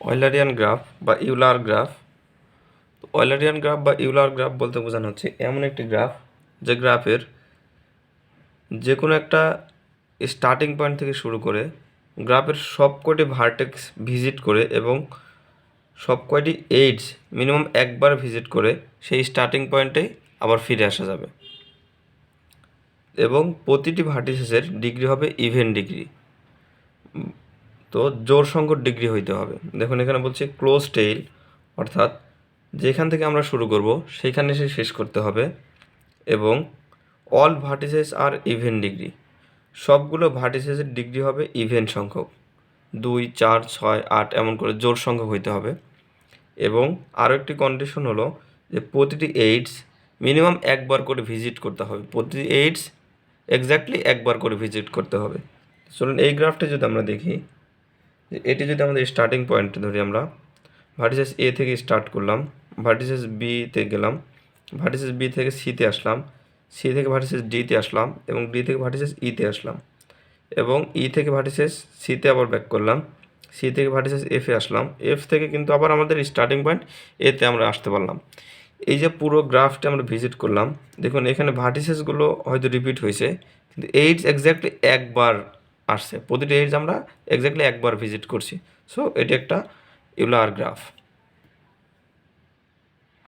Eulerian graph বা Euler graph. Eulerian graph বা Euler graph বলতে বোঝানো হচ্ছে এমন একটি গ্রাফ যে গ্রাফের যে কোনো একটা স্টার্টিং পয়েন্ট থেকে শুরু করে গ্রাফের সব কয়টি ভার্টেক্স ভিজিট করে এবং সব কয়টি এডজ মিনিমাম একবার ভিজিট করে সেই স্টার্টিং পয়েন্টে আবার ফিরে আসা যাবে, এবং প্রতিটি ভার্টিসেসের ডিগ্রি হবে ইভেন ডিগ্রি, তো জোড় সংখ্যক ডিগ্রি হইতে হবে। দেখুন এখানে বলছে ক্লোজ টেইল, অর্থাৎ যেখান থেকে আমরা শুরু করব সেইখানে এসে শেষ করতে হবে, এবং অল ভার্টিসেস আর ইভেন ডিগ্রি, সবগুলো ভার্টিসেসের ডিগ্রি হবে ইভেন সংখ্যক, 2, 4, 6, 8 এমন করে জোড় সংখ্যক হইতে হবে। এবং আরও একটি কন্ডিশন হলো যে প্রতিটি এইডস মিনিমাম একবার করে ভিজিট করতে হবে, প্রতিটি এইডস এক্স্যাক্টলি একবার করে ভিজিট করতে হবে। চলুন এই গ্রাফটি যদি আমরা দেখি, এটি যদি আমাদের স্টার্টিং পয়েন্ট ধরি, আমরা ভার্টিসেস এ থেকে স্টার্ট করলাম, ভার্টিসেস বিতে গেলাম, ভার্টিসেস বি থেকে সিতে আসলাম, সি থেকে ভার্টিসেস ডিতে আসলাম, এবং ডি থেকে ভার্টিসেস ইতে আসলাম, এবং ই থেকে ভার্টিসেস সিতে আবার ব্যাক করলাম, সি থেকে ভার্টিসেস এফে আসলাম, এফ থেকে কিন্তু আবার আমাদের স্টার্টিং পয়েন্ট এতে আমরা আসতে পারলাম। এই যে পুরো গ্রাফটা আমরা ভিজিট করলাম, দেখুন এখানে ভার্টিসেসগুলো হয়তো রিপিট হয়েছে, কিন্তু এইডস এক্স্যাক্টলি একবার আসছে, প্রতিটি এইডস আমরা এক্স্যাক্টলি একবার ভিজিট করছি। সো এটি একটা ইউলার গ্রাফ।